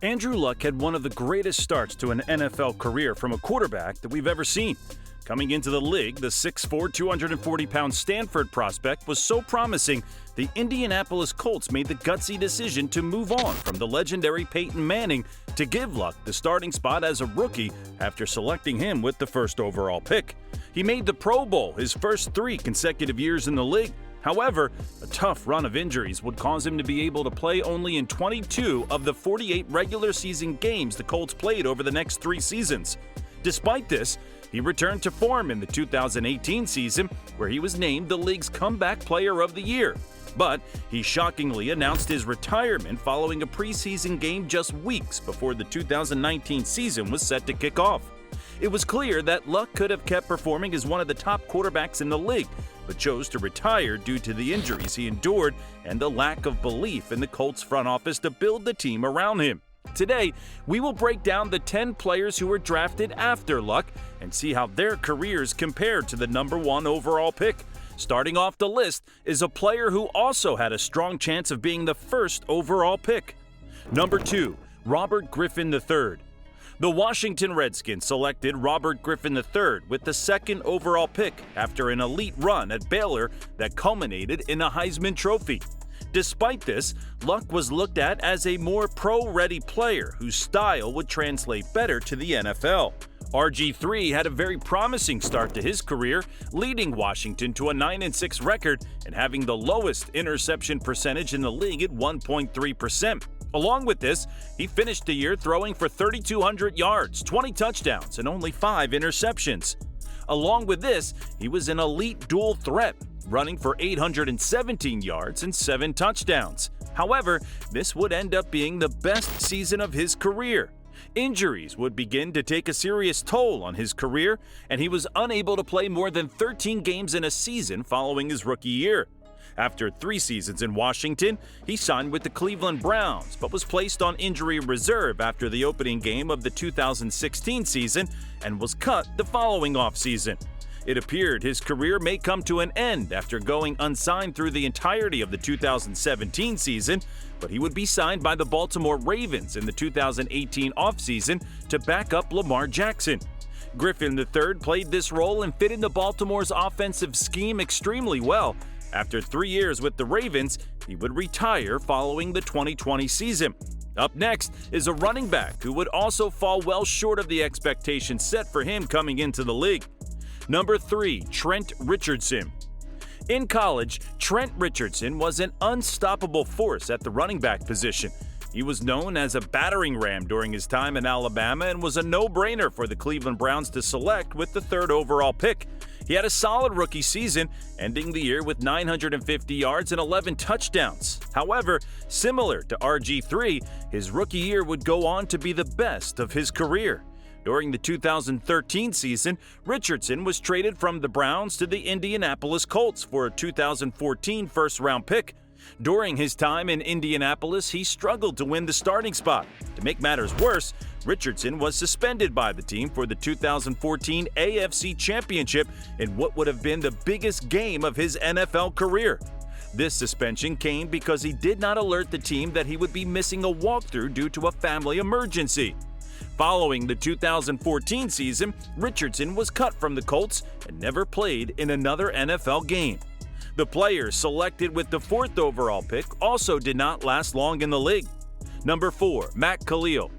Andrew Luck had one of the greatest starts to an NFL career from a quarterback that we've ever seen. Coming into the league, the 6'4", 240-pound Stanford prospect was so promising, the Indianapolis Colts made the gutsy decision to move on from the legendary Peyton Manning to give Luck the starting spot as a rookie after selecting him with the first overall pick. He made the Pro Bowl his first 3 consecutive years in the league. However, a tough run of injuries would cause him to be able to play only in 22 of the 48 regular season games the Colts played over the next 3 seasons. Despite this, he returned to form in the 2018 season, where he was named the league's Comeback Player of the Year. But he shockingly announced his retirement following a preseason game just weeks before the 2019 season was set to kick off. It was clear that Luck could have kept performing as one of the top quarterbacks in the league, but chose to retire due to the injuries he endured and the lack of belief in the Colts front office to build the team around him. Today, we will break down the 10 players who were drafted after Luck and see how their careers compare to the number 1 overall pick. Starting off the list is a player who also had a strong chance of being the first overall pick. Number 2, Robert Griffin III. The Washington Redskins selected Robert Griffin III with the 2nd overall pick after an elite run at Baylor that culminated in a Heisman Trophy. Despite this, Luck was looked at as a more pro-ready player whose style would translate better to the NFL. RG3 had a very promising start to his career, leading Washington to a 9-6 record and having the lowest interception percentage in the league at 1.3%. Along with this, he finished the year throwing for 3,200 yards, 20 touchdowns, and only 5 interceptions. Along with this, he was an elite dual threat, running for 817 yards and 7 touchdowns. However, this would end up being the best season of his career. Injuries would begin to take a serious toll on his career, and he was unable to play more than 13 games in a season following his rookie year. After 3 seasons in Washington, he signed with the Cleveland Browns, but was placed on injury reserve after the opening game of the 2016 season and was cut the following offseason. It appeared his career may come to an end after going unsigned through the entirety of the 2017 season, but he would be signed by the Baltimore Ravens in the 2018 offseason to back up Lamar Jackson. Griffin III played this role and fit into Baltimore's offensive scheme extremely well. After 3 years with the Ravens, he would retire following the 2020 season. Up next is a running back who would also fall well short of the expectations set for him coming into the league. Number 3, Trent Richardson. In college, Trent Richardson was an unstoppable force at the running back position. He was known as a battering ram during his time in Alabama and was a no-brainer for the Cleveland Browns to select with the 3rd overall pick. He had a solid rookie season, ending the year with 950 yards and 11 touchdowns. However, similar to RG3, his rookie year would go on to be the best of his career. During the 2013 season, Richardson was traded from the Browns to the Indianapolis Colts for a 2014 first-round pick. During his time in Indianapolis, he struggled to win the starting spot. To make matters worse, Richardson was suspended by the team for the 2014 AFC Championship in what would have been the biggest game of his NFL career. This suspension came because he did not alert the team that he would be missing a walkthrough due to a family emergency. Following the 2014 season, Richardson was cut from the Colts and never played in another NFL game. The player selected with the 4th overall pick also did not last long in the league. Number 4, Kalil.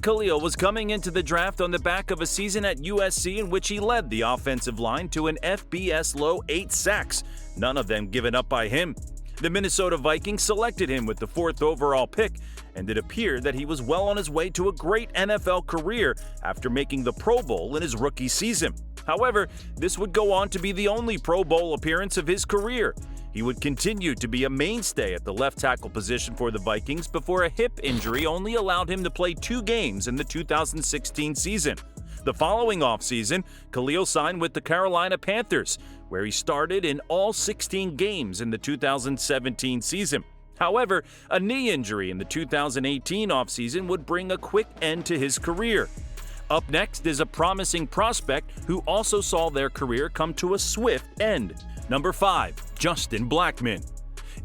Kalil was coming into the draft on the back of a season at USC in which he led the offensive line to an FBS low 8 sacks, none of them given up by him. The Minnesota Vikings selected him with the 4th overall pick, and it appeared that he was well on his way to a great NFL career after making the Pro Bowl in his rookie season. However, this would go on to be the only Pro Bowl appearance of his career. He would continue to be a mainstay at the left tackle position for the Vikings before a hip injury only allowed him to play 2 games in the 2016 season. The following offseason, Kalil signed with the Carolina Panthers, where he started in all 16 games in the 2017 season. However, a knee injury in the 2018 offseason would bring a quick end to his career. Up next is a promising prospect who also saw their career come to a swift end. Number 5, Justin Blackman.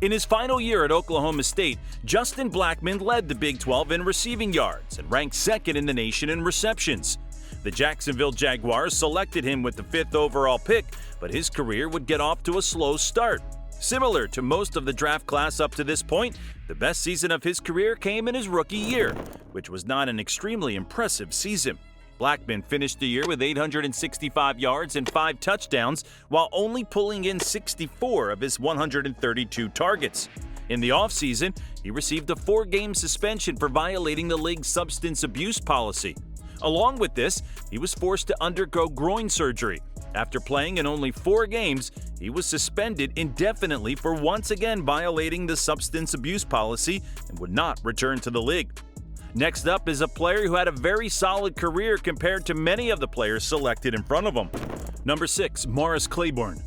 In his final year at Oklahoma State, Justin Blackman led the Big 12 in receiving yards and ranked second in the nation in receptions. The Jacksonville Jaguars selected him with the 5th overall pick, but his career would get off to a slow start. Similar to most of the draft class up to this point, the best season of his career came in his rookie year, which was not an extremely impressive season. Blackman finished the year with 865 yards and 5 touchdowns, while only pulling in 64 of his 132 targets. In the offseason, he received a 4-game suspension for violating the league's substance abuse policy. Along with this, he was forced to undergo groin surgery. After playing in only 4 games, he was suspended indefinitely for once again violating the substance abuse policy and would not return to the league. Next up is a player who had a very solid career compared to many of the players selected in front of him. Number 6, Morris Clayborn.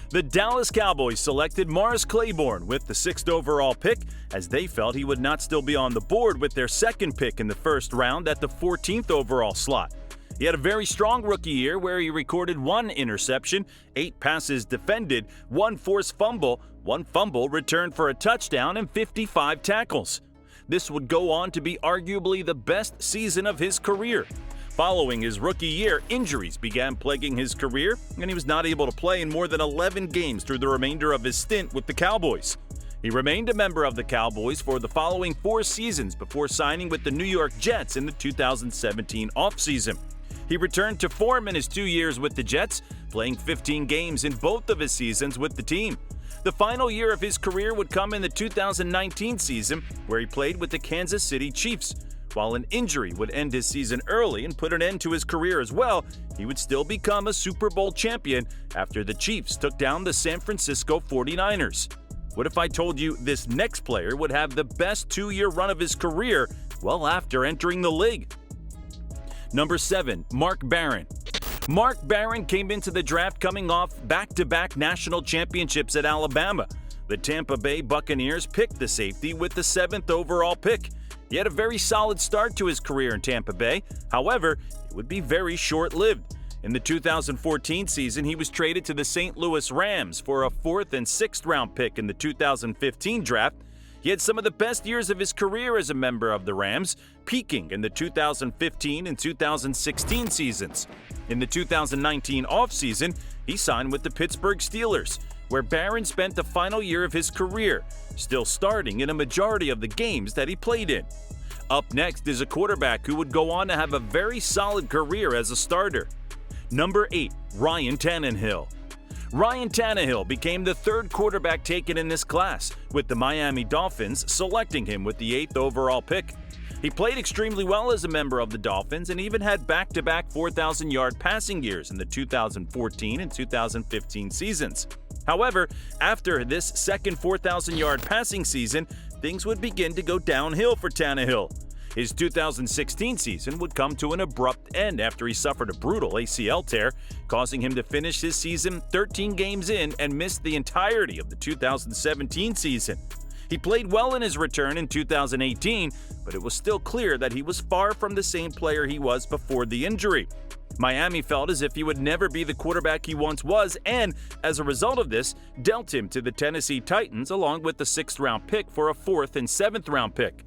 The Dallas Cowboys selected Morris Clayborn with the 6th overall pick, as they felt he would not still be on the board with their 2nd pick in the 1st round at the 14th overall slot. He had a very strong rookie year where he recorded 1 interception, 8 passes defended, 1 forced fumble, 1 fumble returned for a touchdown, and 55 tackles. This would go on to be arguably the best season of his career. Following his rookie year, injuries began plaguing his career, and he was not able to play in more than 11 games through the remainder of his stint with the Cowboys. He remained a member of the Cowboys for the following 4 seasons before signing with the New York Jets in the 2017 offseason. He returned to form in his 2 years with the Jets, playing 15 games in both of his seasons with the team. The final year of his career would come in the 2019 season, where he played with the Kansas City Chiefs. While an injury would end his season early and put an end to his career as well, he would still become a Super Bowl champion after the Chiefs took down the San Francisco 49ers. What if I told you this next player would have the best 2-year run of his career well after entering the league? Number 7, Mark Barron. Mark Barron came into the draft coming off back-to-back national championships at Alabama. The Tampa Bay Buccaneers picked the safety with the 7th overall pick. He had a very solid start to his career in Tampa Bay. However, it would be very short-lived. In the 2014 season, he was traded to the St. Louis Rams for a 4th and 6th round pick in the 2015 draft. He had some of the best years of his career as a member of the Rams, peaking in the 2015 and 2016 seasons. In the 2019 offseason, he signed with the Pittsburgh Steelers, where Barron spent the final year of his career, still starting in a majority of the games that he played in. Up next is a quarterback who would go on to have a very solid career as a starter. Number 8, Ryan Tannehill. Ryan Tannehill became the 3rd quarterback taken in this class, with the Miami Dolphins selecting him with the 8th overall pick. He played extremely well as a member of the Dolphins and even had back-to-back 4,000-yard passing years in the 2014 and 2015 seasons. However, after this second 4,000-yard passing season, things would begin to go downhill for Tannehill. His 2016 season would come to an abrupt end after he suffered a brutal ACL tear, causing him to finish his season 13 games in and miss the entirety of the 2017 season. He played well in his return in 2018, but it was still clear that he was far from the same player he was before the injury. Miami felt as if he would never be the quarterback he once was, and as a result of this, dealt him to the Tennessee Titans along with the 6th round pick for a 4th and 7th round pick.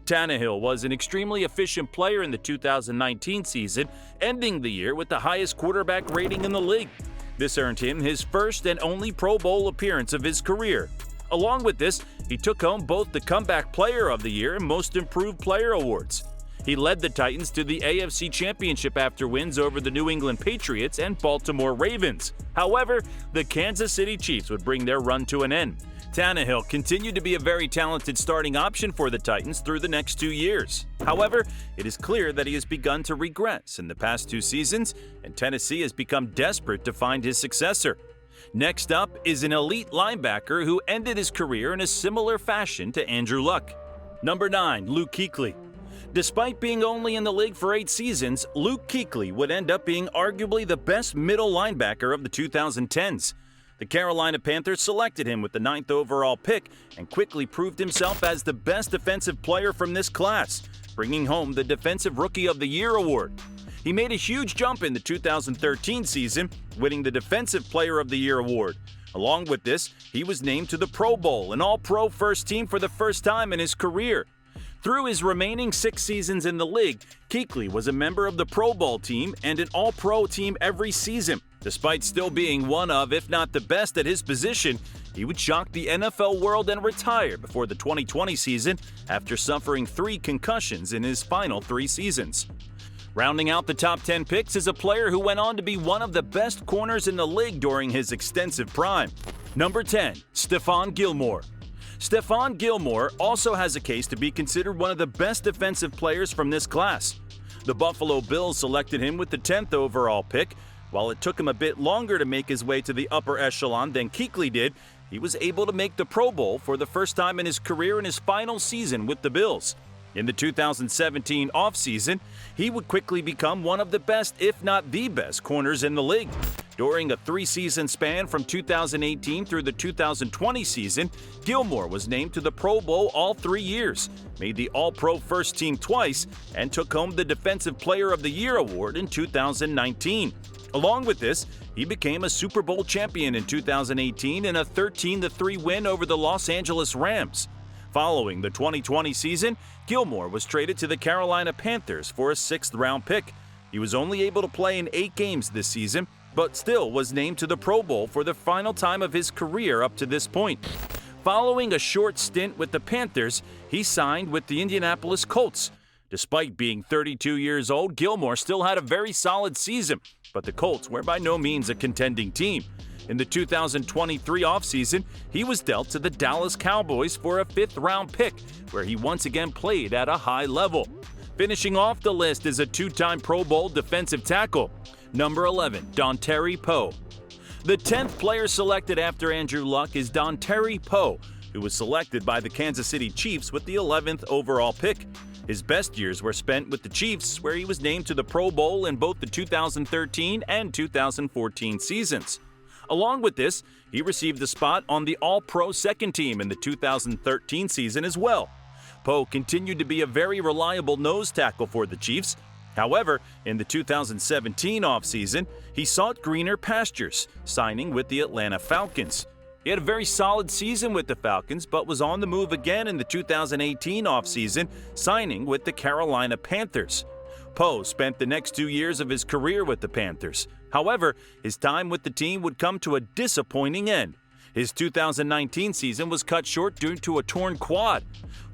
Tannehill was an extremely efficient player in the 2019 season, ending the year with the highest quarterback rating in the league. This earned him his first and only Pro Bowl appearance of his career. Along with this, he took home both the Comeback Player of the Year and Most Improved Player awards. He led the Titans to the AFC Championship after wins over the New England Patriots and Baltimore Ravens. However, the Kansas City Chiefs would bring their run to an end. Tannehill continued to be a very talented starting option for the Titans through the next 2 years. However, it is clear that he has begun to regress in the past 2 seasons, and Tennessee has become desperate to find his successor. Next up is an elite linebacker who ended his career in a similar fashion to Andrew Luck. Number 9, Luke Kuechly. Despite being only in the league for 8 seasons, Luke Kuechly would end up being arguably the best middle linebacker of the 2010s. The Carolina Panthers selected him with the 9th overall pick and quickly proved himself as the best defensive player from this class, bringing home the Defensive Rookie of the Year award. He made a huge jump in the 2013 season, winning the Defensive Player of the Year award. Along with this, he was named to the Pro Bowl, an All-Pro first team for the first time in his career. Through his remaining 6 seasons in the league, Kuechly was a member of the Pro Bowl team and an All-Pro team every season. Despite still being one of, if not the best at his position, he would shock the NFL world and retire before the 2020 season after suffering 3 concussions in his final 3 seasons. Rounding out the top 10 picks is a player who went on to be one of the best corners in the league during his extensive prime. Number 10, Stefan Gilmore. Stefan Gilmore also has a case to be considered one of the best defensive players from this class. The Buffalo Bills selected him with the 10th overall pick. While it took him a bit longer to make his way to the upper echelon than Kuechly did, he was able to make the Pro Bowl for the first time in his career in his final season with the Bills. In the 2017 offseason, he would quickly become one of the best, if not the best, corners in the league. During a 3-season span from 2018 through the 2020 season, Gilmore was named to the Pro Bowl all 3 years, made the All-Pro first team twice, and took home the Defensive Player of the Year award in 2019. Along with this, he became a Super Bowl champion in 2018 in a 13-3 win over the Los Angeles Rams. Following the 2020 season, Gilmore was traded to the Carolina Panthers for a 6th-round pick. He was only able to play in 8 games this season, but still was named to the Pro Bowl for the final time of his career up to this point. Following a short stint with the Panthers, he signed with the Indianapolis Colts. Despite being 32 years old, Gilmore still had a very solid season, but the Colts were by no means a contending team. In the 2023 offseason, he was dealt to the Dallas Cowboys for a 5th-round pick, where he once again played at a high level. Finishing off the list is a 2-time Pro Bowl defensive tackle. Number 11, Dontari Poe. The 10th player selected after Andrew Luck is Dontari Poe, who was selected by the Kansas City Chiefs with the 11th overall pick. His best years were spent with the Chiefs, where he was named to the Pro Bowl in both the 2013 and 2014 seasons. Along with this, he received a spot on the All-Pro second team in the 2013 season as well. Poe continued to be a very reliable nose tackle for the Chiefs. However, in the 2017 offseason, he sought greener pastures, signing with the Atlanta Falcons. He had a very solid season with the Falcons, but was on the move again in the 2018 offseason, signing with the Carolina Panthers. Poe spent the next 2 years of his career with the Panthers. However, his time with the team would come to a disappointing end. His 2019 season was cut short due to a torn quad.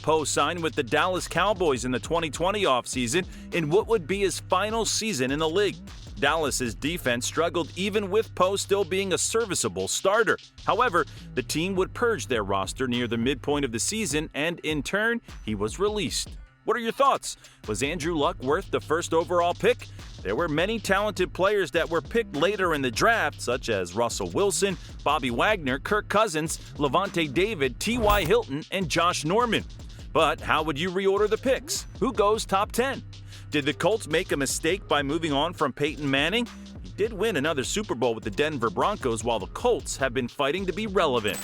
Poe signed with the Dallas Cowboys in the 2020 offseason in what would be his final season in the league. Dallas's defense struggled even with Poe still being a serviceable starter. However, the team would purge their roster near the midpoint of the season, and in turn, he was released. What are your thoughts? Was Andrew Luck worth the first overall pick? There were many talented players that were picked later in the draft, such as Russell Wilson, Bobby Wagner, Kirk Cousins, Levante David, T.Y. Hilton, and Josh Norman. But how would you reorder the picks? Who goes top 10? Did the Colts make a mistake by moving on from Peyton Manning? He did win another Super Bowl with the Denver Broncos, while the Colts have been fighting to be relevant.